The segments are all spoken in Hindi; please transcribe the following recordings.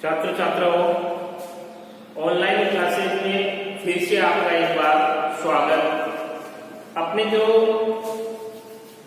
छात्र छात्राओं, ऑनलाइन क्लासेज में फिर से आपका एक बार स्वागत। अपने जो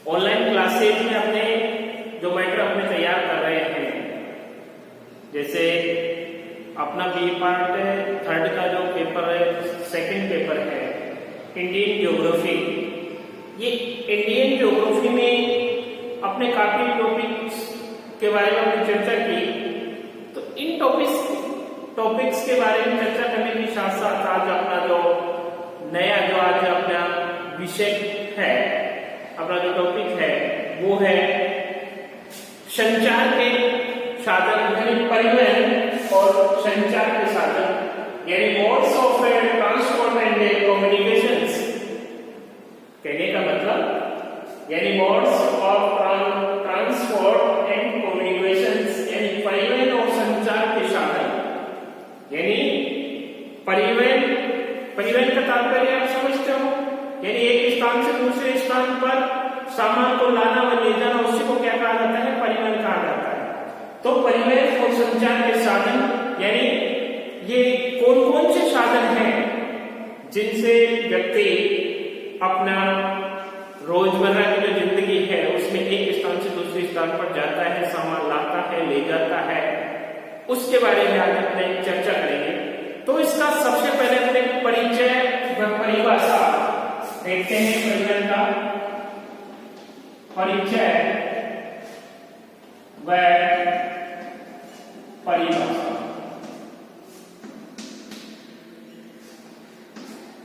ऑनलाइन क्लासेज में अपने जो मैटर अपने तैयार कर रहे हैं, जैसे अपना बी पार्ट थर्ड का जो पेपर है, सेकंड पेपर है इंडियन ज्योग्राफी। ये इंडियन ज्योग्राफी में अपने काफी टॉपिक्स के बारे में हमने चर्चा की। तो इन टॉपिक्स के बारे में चर्चा करने के साथ साथ आज अपना जो नया जो आज अपना विषय है, अपना जो टॉपिक है वो है संचार के साधन, यानी परिवहन और संचार के साधन, यानी modes of transport and communications. कहने का मतलब यानी modes of transport and communications, यानी परिवहन और संचार के साधन। यानी परिवहन का तात्पर्य आप समझते हो, यानी एक स्थान से दूसरे स्थान पर सामान को लाना व ले जाना, उसी को क्या कहा जाता है? परिवहन कहा जाता है। तो परिवहन और संचार के साधन, यानी ये कौन कौन से साधन हैं जिनसे व्यक्ति अपना रोजमर्रा की जो जिंदगी है उसमें एक स्थान से दूसरे स्थान पर जाता है, सामान लाता है, ले जाता है, उसके बारे में आज अपने चर्चा करेंगे। तो इसका सबसे पहले अपने परिचय व परिभाषा देखते हैं। परिवहन का परिचय व परिभाषा।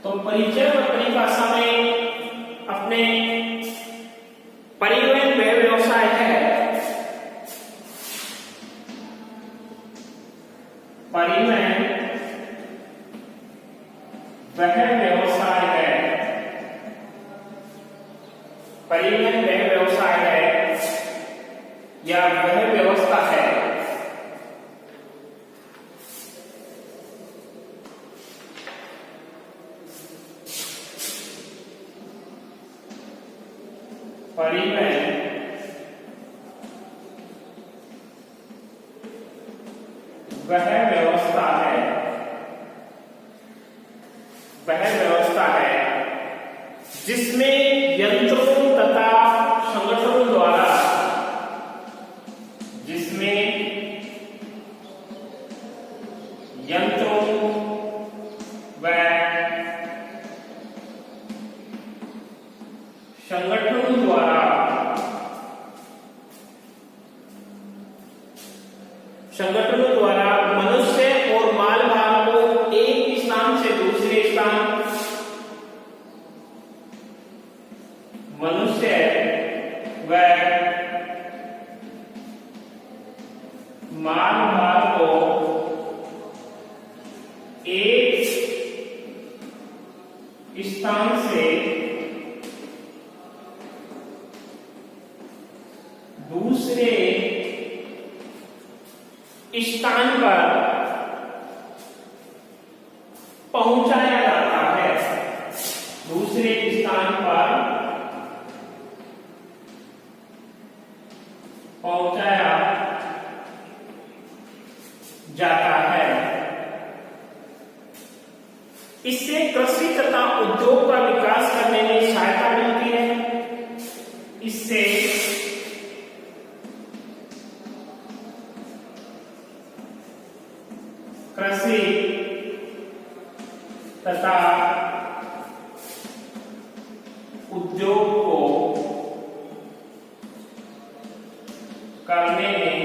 तो परिचय व परिभाषा में अपने परिवहन वह व्यवसाय है, परिवहन वह व्यवसाय है, परिवहन वह व्यवसाय है या वह व्यवस्था है परिवहन वह व्यवस्था है, वह व्यवस्था है जिसमें यंत्रों तथा संगठनों द्वारा, जिसमें यंत्रों व संगठनों द्वारा मनुष्य और माल भार को एक स्थान से दूसरे स्थान, मनुष्य व माल भार को एक स्थान से दूसरे स्थान पर पहुंचाया जाता है, दूसरे स्थान पर पहुंचाया जाता है। इससे कृषि तथा उद्योग का विकास करने में सहायता मिलती है। इससे कृषि तथा उद्योग को करने में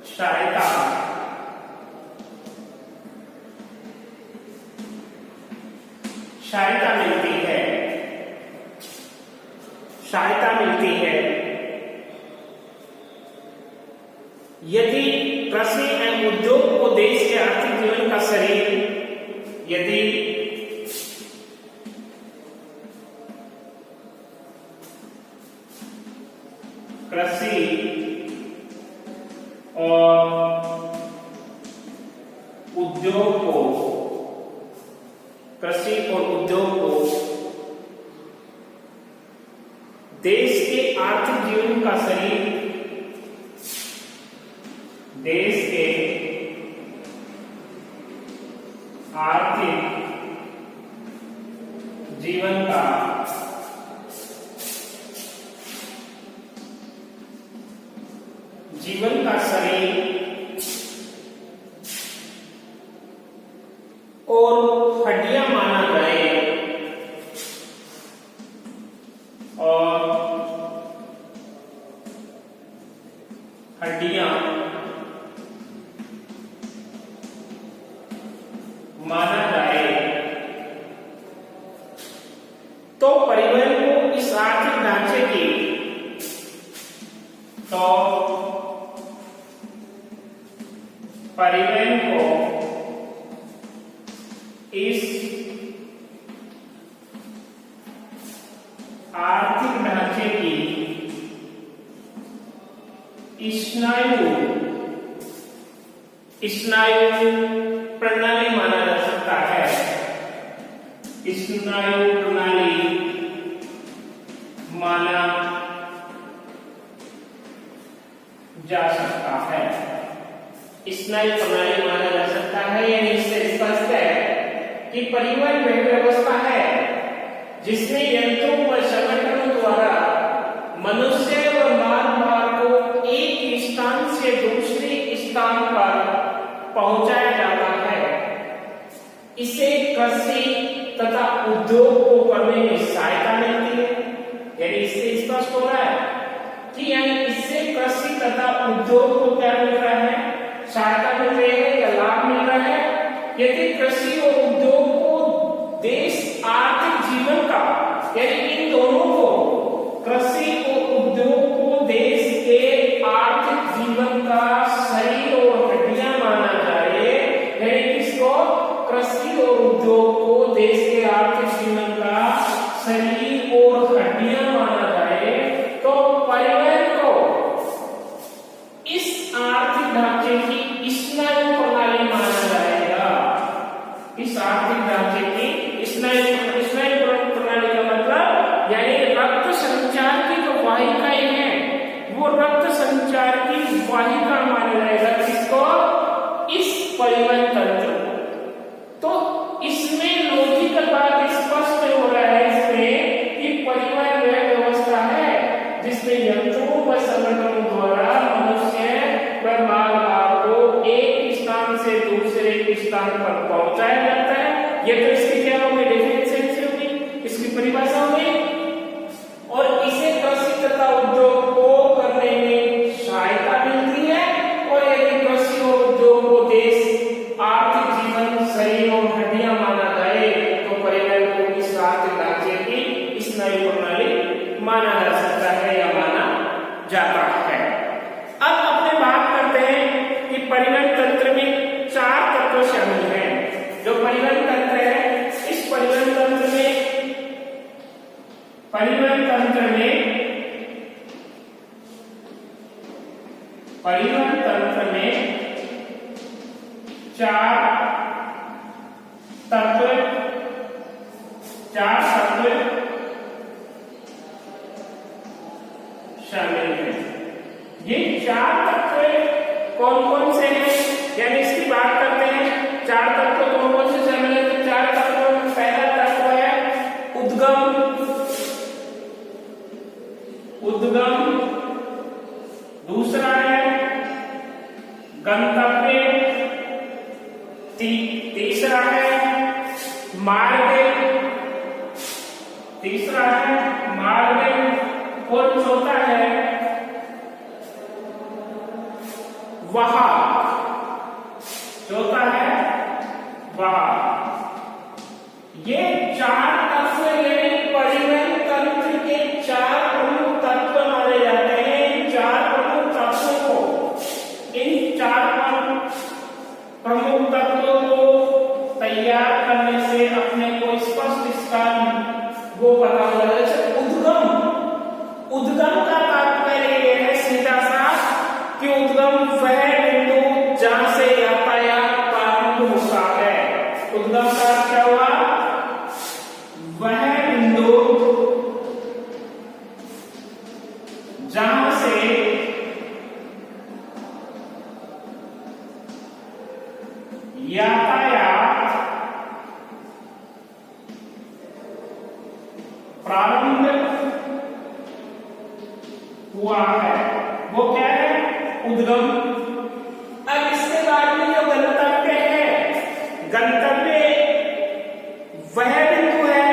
सहायता मिलती है, सहायता मिलती है। यदि कृषि एवं उद्योग को देश के आर्थिक जीवन का शरीर, यदि कृषि और उद्योग को, कृषि और उद्योग को देश के आर्थिक जीवन का शरीर देश के आर्थिक जीवन का शरीर और हड्डियां माना जाए और हड्डियां माना जाए तो परिवहन को इस आर्थिक ढांचे की परिवहन को इस आर्थिक ढांचे की स्नायु प्रणाली माना जा सकता है। स्नायु प्रणाली माना जा सकता है। स्नायु प्रणाली माना जा सकता है। यानी इससे स्पष्ट है कि परिवहन वह व्यवस्था है जिसमें यंत्रों व संगठनों द्वारा मनुष्य व माल को एक स्थान से दूसरे स्थान पर पहुंचाया जाता है। इसे कृषि तथा उद्योग को करने में सहायता मिलती है। यानी इससे स्पष्ट हो रहा है कि यानी इससे कृषि तथा उद्योग को क्या मिल रहा है, सहायता मिल रही है या लाभ मिल रहा है। यदि कृषि और उद्योग को देश आर्थिक जीवन का यानी इन दोनों को कृषि और उद्योग को देश के आर्थिक जीवन का शरीर और हड्डियां माना जाए, यानी किसको कृषि और उद्योग को देश के आर्थिक जीवन का शरीर और हड्डियां माना जाए तो परिवहन को इस आर्थिक ढांचे की स्नायु प्रणाली माना जाएगा। इस आर्थिक ढांचे की स्नायु प्रणाली का मतलब यानी रक्त संचार की जो वाहिकाएं हैं वो रक्त संचार की वाहिका माना जाएगा किसको, इस परिवहन तंत्र। तो इसमें लॉजिकल बात स्पष्ट हो रहा है इसमें कि परिवहन वह व्यवस्था है जिसमें यंत्रों व संगठनों द्वारा मनुष्य व माल को एक स्थान से दूसरे स्थान पर पहुंचाया जाता है। ये तो इसकी क्या होगी, डेफिनेशन होगी, इसकी परिभाषा होगी। और इसे कृषि तथा उद्योग को करने में सहायता मिलती है। और यदि कृषि और उद्योग को देश आर्थिक जीवन शरीर और हड्डियां माना जाए तो परिवहन को इस आर्थिक ढांचे की स्नायु प्रणाली माना जा सकता है या माना जाता है। अब अपने बात करते हैं कि परिवहन तंत्र में 4 तत्व शामिल हैं। जो परिवहन तंत्र है, इस परिवहन तंत्र में 4 तत्व शामिल हैं। ये 4 तत्व कौन कौन से हैं, यानी इसकी बात करते हैं। 4 तत्व कौन कौन से शामिल हैं? 4 तत्व में पहला तत्व है उद्गम, दूसरा है गंतव्य, तीसरा है मार्ग, और चौथा है वाहक। ये 4 तत्व यानी परिवहन तंत्र के 4 प्रमुख तत्व माने जाते हैं। इन 4 प्रमुख तत्वों को प्रमुख तत्वों को तैयार करने से अपने को स्पष्ट इसका वो पता हो जाता है। उद्गम का तात्पर्य यह है सीधा सा कि उद्गम वह बिंदु जहां से यातायात प्रारंभ होता है। उद्गम का क्या हुआ, वह बिंदु जहां से यातायात प्रारंभ हुआ है, वो क्या है? उद्गम। अब इसके बाद में जो गंतव्य है, गंतव्य वह बिंदु है।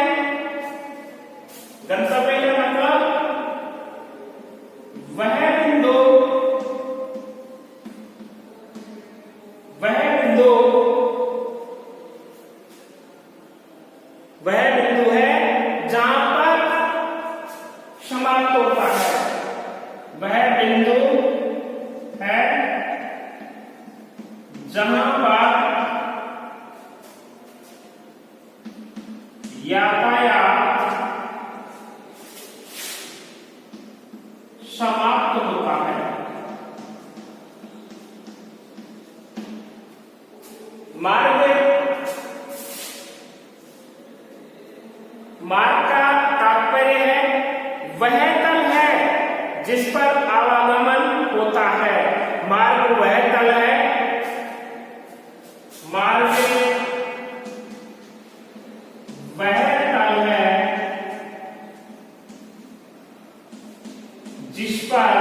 गंतव्य का मतलब वह बिंदु, वह बिंदु है जहां पर समाप्त होता है। वह बिंदु है जहां पर यातायात समाप्त होता है। मार्ग का तात्पर्य है वह तल है जिस पर आवागमन होता है। मार्ग वह तल है, मार्ग वह तल है जिस पर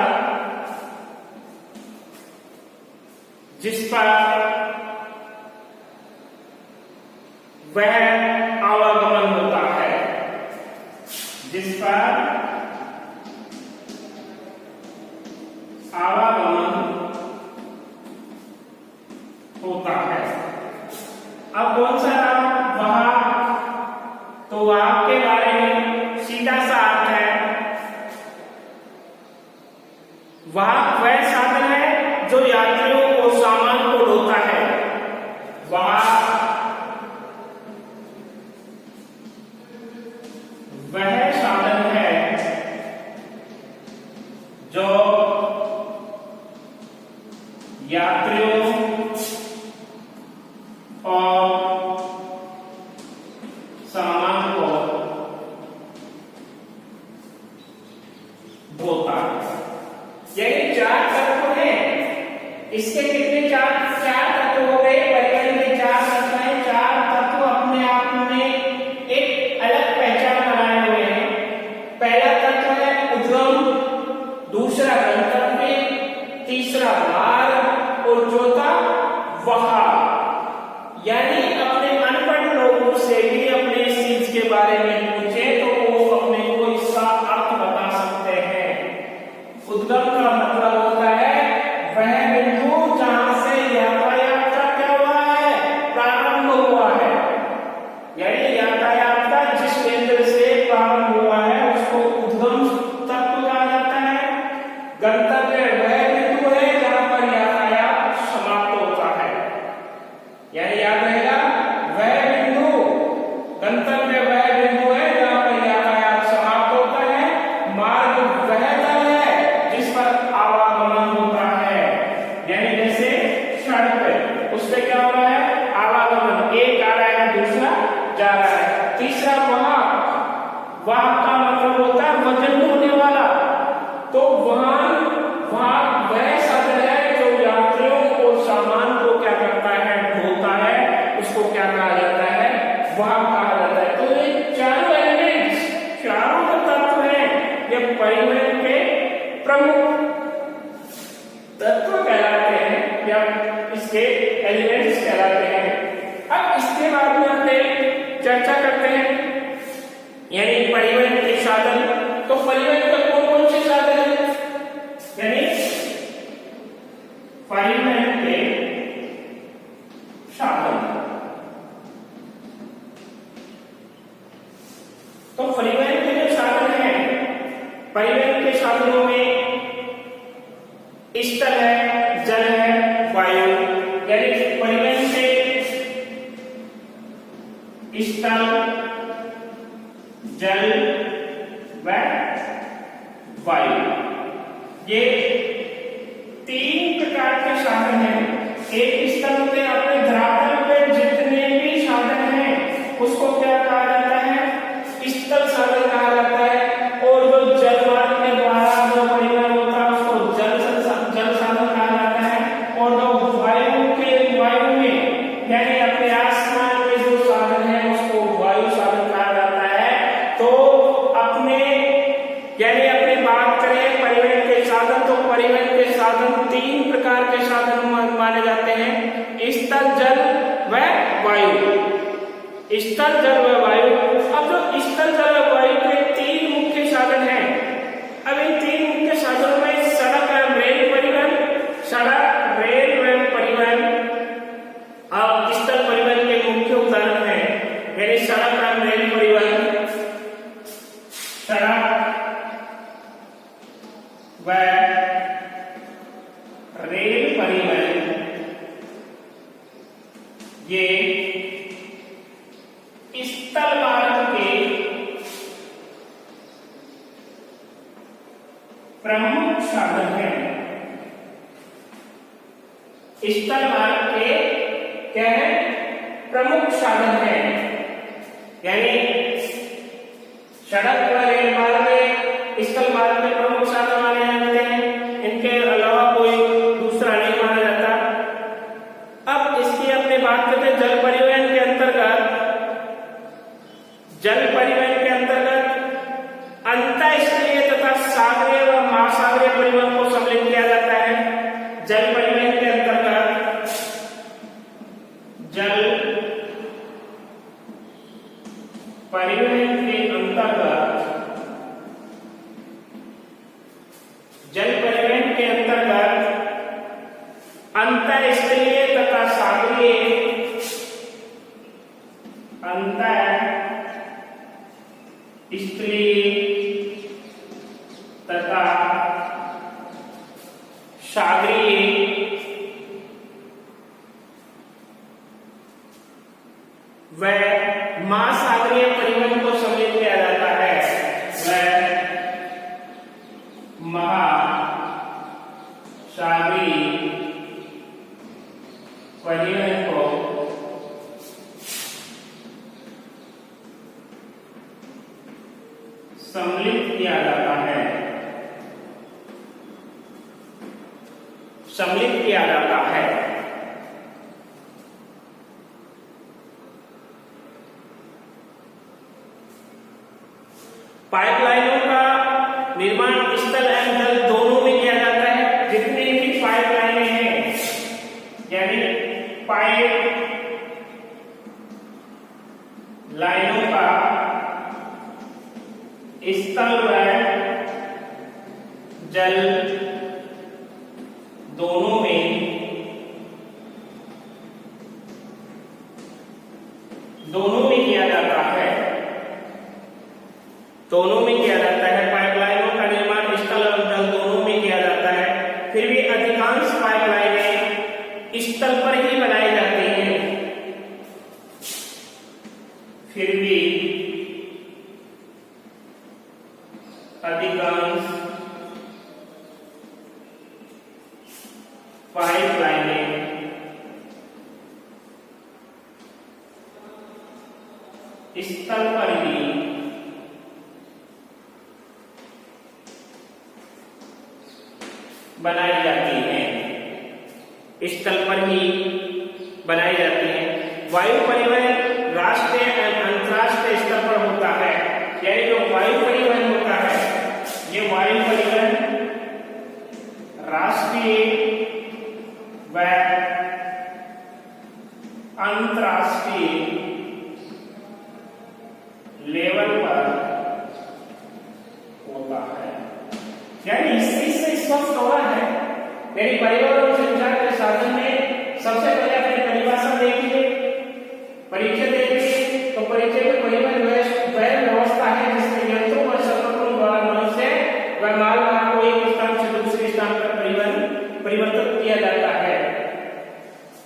वह आवागमन होता है, जिस पर आवागमन होता है। अब कौन सा वहां, तो वहां के बारे में सीधा सा अर्थ है वहां वह साधन है जो यात्रियों को सामान को ढोता है। वहां वह साधन है जो यात्रियों और सामान को ढोता है। यही चार तत्व हैं। इसके कितने चार तत्व हो गए? परिवहन के चार तत्व हैं। चार तत्व अपने आप में एक अलग पहचान बनाए हुए हैं। पहला तत्व है उद्गम, दूसरा गंतव्य, तीसरा मार्ग और चौथा वहां। यानी अपने अनपढ़ लोगों से भी अपने इस चीज के बारे में पूछे तो वो अपने को इसका अर्थ बता सकते हैं। उद्गम का मतलब होता है वह बिंदु जहां से यातायात का क्या हुआ है? प्रारंभ हुआ है। यानी यातायात का जिस केंद्र से प्रारंभ हुआ है उसको उद्गम तत्व कहा जाता है। गंतव्य वह बिंदु है जहां पर यातायात समाप्त होता है। यानी याद रहेगा, वह बिंदु, गंतव्य वह बिंदु है जहां पर यातायात समाप्त होता है। मार्ग वह तल है जिस पर आवागमन होता है। यानी जैसे सड़क पे, उस पे क्या हो रहा है? आवागमन, एक आ रहा है दूसरा जा रहा है। तीसरा वहां का मतलब होता है वजन ढोने वाला। तो वहां वह साधन है जो यात्रियों और सामान को क्या करता है? ढोता है। उसको क्या कहा जाता है? वहां कहा जाता है। तो ये चारों एलिमेंट्स, चारों जो तत्व हैं, ये परिवहन के प्रमुख तत्व कहलाते हैं या इसके एलिमेंट्स कहलाते हैं। अब इसके बाद में हम चर्चा करते हैं यानी परिवहन के साधन। तो परिवहन के कौन से साधन हैं? यानी परिवहन के साधन। तो परिवहन के जो साधन हैं, परिवहन के साधनों में स्थल है, जल है, वायु। यानी परिवहन से स्थल, जल व वायु, ये तीन प्रकार के साधन हैं। एक स्थल पे अपने धरातल पे जितने भी साधन हैं उसको क्या कहा जाता है? स्थल साधन कहा जाता है। और जो जल मार्ग के द्वारा जो परिवहन होता है उसको जल साधन कहा जाता है। और जो वायु में यानी साधन तीन प्रकार के साधन माने जाते हैं, स्थल, जल व वायु। स्थल, जल व वायु। अब जो स्थल, जल व वायु के तीन मुख्य साधन हैं, अब इन तीन मुख्य साधनों में सड़क एवं रेल परिवहन, सड़क, रेल एवं परिवहन और स्थल परिवहन के मुख्य उदाहरण हैं। यानी सड़क एवं रेल परिवहन, सड़क व रेल परिवहन ये स्थल मार्ग के प्रमुख साधन हैं। स्थल मार्ग के क्या है? प्रमुख साधन हैं। यानी सड़क व रेल मार्ग स्थल मार्ग के प्रमुख साधन माने जाते हैं, इनके अलावा कोई दूसरा नहीं माना जाता। अब इसकी अपने बात करते हैं जल परिवहन के अंतर्गत। जल परिवहन के अंतर्गत अंतःस्थलीय तथा सागरीय व महासागरीय परिवहन को सम्मिलित किया जाता है। जल परिवहन के अंतर्गत जल परिवहन के अंतर्गत जल periवहन के अंतर्गत अंतःस्थलीय तथा सागरीय तथा सागरीय व महासागरीय परिवहन को सम्मिलित किया जाता है। वह महासागरीय परिवहन को सम्मिलित किया जाता है, सम्मिलित किया जाता है। पाइपलाइनों का निर्माण स्थल एवं जल दोनों में किया जाता है। जितनी भी पाइपलाइनें हैं, यानी पाइप लाइनों का स्थल व जल दोनों में किया जाता है, दोनों में किया जाता है। पाइपलाइनों का निर्माण स्थल और जल दोनों में किया जाता है। फिर भी अधिकांश पाइपलाइनें स्थल पर ही बनाई जाती हैं। फिर भी अधिकांश पाइपलाइनें स्थल पर ही बनाई जाती हैं, स्थल पर ही बनाई जाती हैं। वायु परिवहन राष्ट्रीय एवं अंतरराष्ट्रीय स्तर पर होता है। यानी जो वायु परिवहन होता है, ये वायु परिवहन राष्ट्रीय व अंतरराष्ट्रीय लेवल पर होता है। यानी इससे स्पष्ट हो रहा है, यानी परिवहन और संचार के साधन में सबसे पहले अपनी परिभाषा देखिए, परिचय देखिए। तो परिचय में परिवहन वह व्यवस्था है जिसमें यंत्रों और संगठनों द्वारा मनुष्य व माल को एक स्थान से दूसरे स्थान पर परिवर्तित किया जाता है।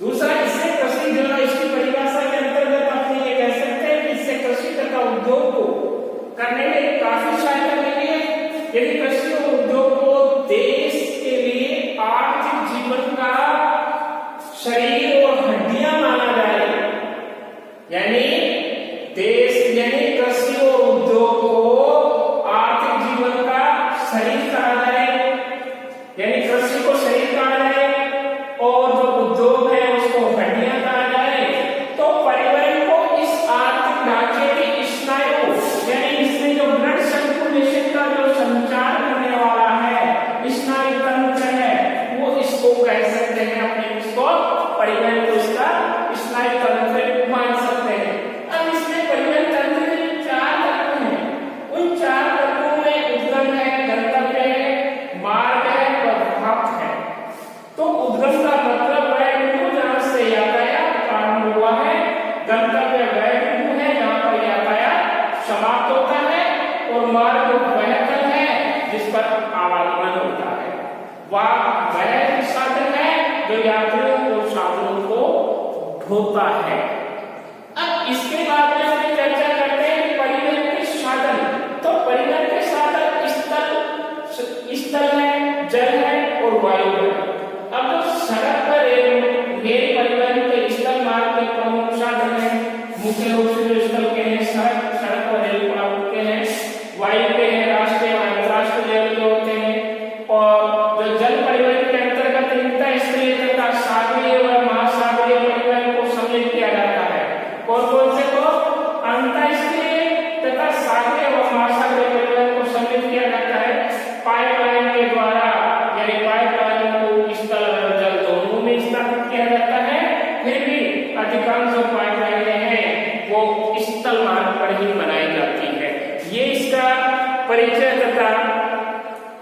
दूसरा, इससे कृषि जो है इसकी परिभाषा के अंतर्गत अपने ये कह सकते हैं कि इससे कृषि तथा उद्योग को करने में काफी सहायता मिली है। यदि कृषि और उद्योग को देश के लिए आर्थिक जीवन यात्रियों और साधनों को ढोता है। अब इसके बाद में हम चर्चा करते हैं परिवहन के साधन। तो परिवहन के साधन स्थल है, जल है और वायु है। अब जो सड़क पर रेल परिवहन के स्थल मार्ग के प्रमुख साधन है, मुख्य रूप से जो स्थल के हैं सड़क और रेल के हैं, वायु के हैं राष्ट्रीय अंतरराष्ट्रीय रेल के होते हैं, और जो जल परिवहन के अंतर्गत इंटरस्थलीय तथा सागरीय व महासागरीय परिवहन को सम्मिलित किया जाता है। कौन कौन से को? अंतरस्थलीय तथा सागरीय व महासागरीय परिवहन को सम्मिलित किया जाता है पाइपलाइन के द्वारा, यानी पाइपलाइन को स्थल और जल दोनों में स्थापित किया जाता है। फिर भी अधिकांश जो पाइपलाइनें हैं वो स्थल मार्ग पर ही बनाई जाती है। ये इसका परिचय तथा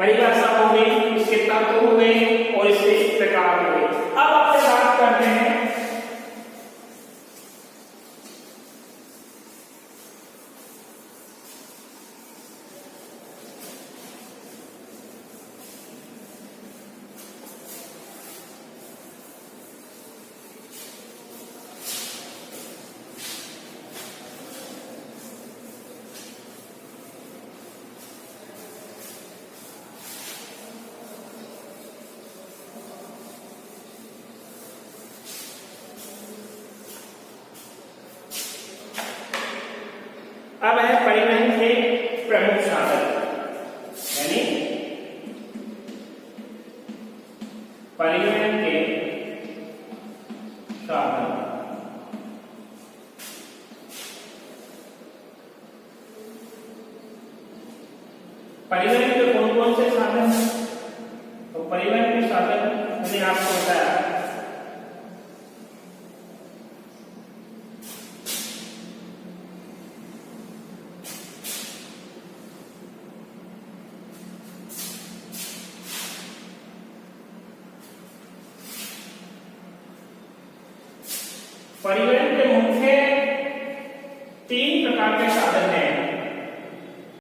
परिभाषा हो गई, इसके तत्व हो गए और इसके प्रकार हो गए। अब आपसे बात करते हैं अब है परिवहन के प्रमुख साधन, यानी परिवहन के साधन। परिवहन के कौन कौन से साधन हैं? तो परिवहन के साधन मैंने आपको बताया, परिवहन के मुख्य 3 प्रकार के साधन हैं।